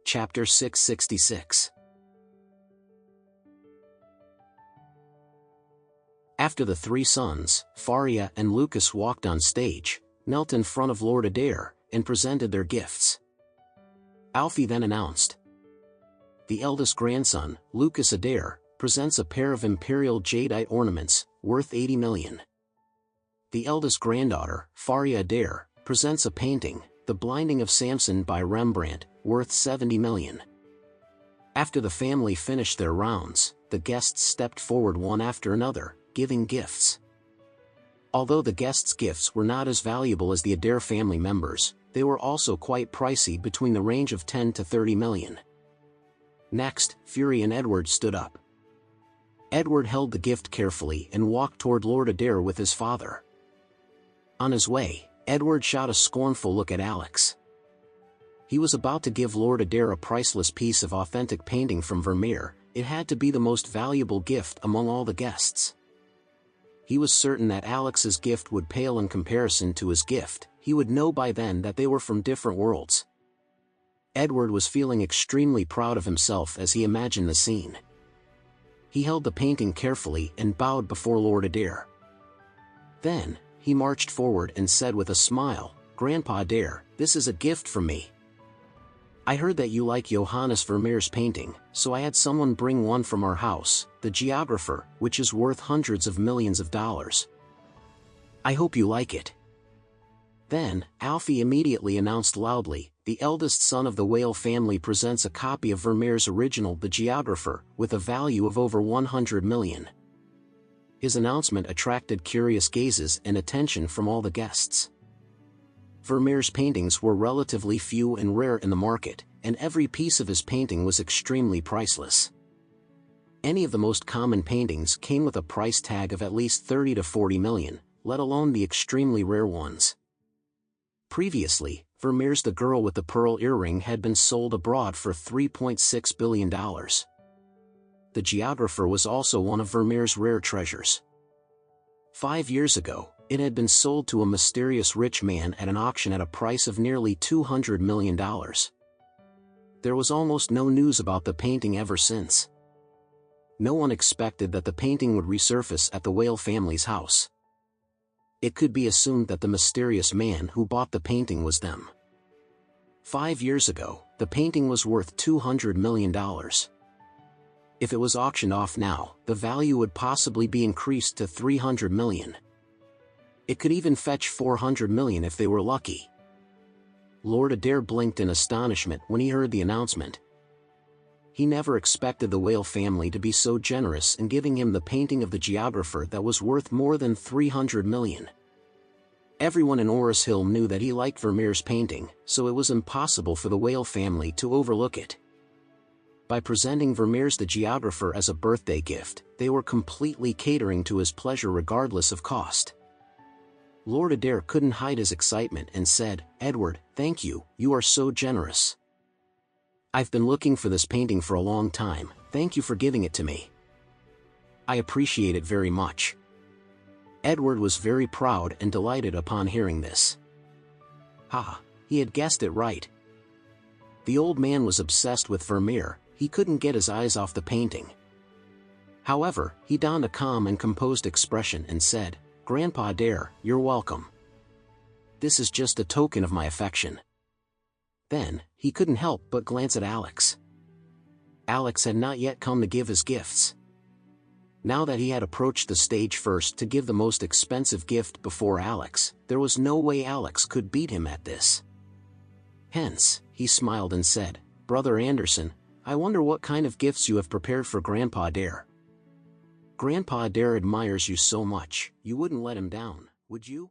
Chapter 666. After the three sons, Faria and Lucas walked on stage, knelt in front of Lord Adair, and presented their gifts. Alfie then announced. The eldest grandson, Lucas Adair, presents a pair of imperial jadeite ornaments, worth 80 million. The eldest granddaughter, Faria Adair, presents a painting, The Blinding of Samson by Rembrandt, worth 70 million. After the family finished their rounds, the guests stepped forward one after another, giving gifts. Although the guests' gifts were not as valuable as the Adair family members, they were also quite pricey, between the range of 10 to 30 million. Next, Fury and Edward stood up. Edward held the gift carefully and walked toward Lord Adair with his father. On his way, Edward shot a scornful look at Alex. He was about to give Lord Adair a priceless piece of authentic painting from Vermeer. It had to be the most valuable gift among all the guests. He was certain that Alex's gift would pale in comparison to his gift. He would know by then that they were from different worlds. Edward was feeling extremely proud of himself as he imagined the scene. He held the painting carefully and bowed before Lord Adair. Then, he marched forward and said with a smile, "Grandpa Adair, this is a gift from me. I heard that you like Johannes Vermeer's painting, so I had someone bring one from our house, the Geographer, which is worth hundreds of millions of dollars. I hope you like it." Then, Alfie immediately announced loudly, "The eldest son of the Whale family presents a copy of Vermeer's original The Geographer, with a value of over 100 million. His announcement attracted curious gazes and attention from all the guests. Vermeer's paintings were relatively few and rare in the market, and every piece of his painting was extremely priceless. Any of the most common paintings came with a price tag of at least 30 to 40 million, let alone the extremely rare ones. Previously, Vermeer's The Girl with the Pearl Earring had been sold abroad for $3.6 billion. The Geographer was also one of Vermeer's rare treasures. 5 years ago, it had been sold to a mysterious rich man at an auction at a price of nearly $200 million. There was almost no news about the painting ever since. No one expected that the painting would resurface at the Whale family's house. It could be assumed that the mysterious man who bought the painting was them. 5 years ago, the painting was worth $200 million. If it was auctioned off now, the value would possibly be increased to 300 million. It could even fetch 400 million if they were lucky. Lord Adair blinked in astonishment when he heard the announcement. He never expected the Whale family to be so generous in giving him the painting of the Geographer that was worth more than 300 million. Everyone in Oris Hill knew that he liked Vermeer's painting, so it was impossible for the Whale family to overlook it. By presenting Vermeer's The Geographer as a birthday gift, they were completely catering to his pleasure regardless of cost. Lord Adair couldn't hide his excitement and said, "Edward, thank you, you are so generous. I've been looking for this painting for a long time, thank you for giving it to me. I appreciate it very much." Edward was very proud and delighted upon hearing this. He had guessed it right. The old man was obsessed with Vermeer. He couldn't get his eyes off the painting. However, he donned a calm and composed expression and said, "Grandpa Adair, you're welcome. This is just a token of my affection." Then, he couldn't help but glance at Alex. Alex had not yet come to give his gifts. Now that he had approached the stage first to give the most expensive gift before Alex, there was no way Alex could beat him at this. Hence, he smiled and said, "Brother Anderson, I wonder what kind of gifts you have prepared for Grandpa Adair. Grandpa Adair admires you so much, you wouldn't let him down, would you?"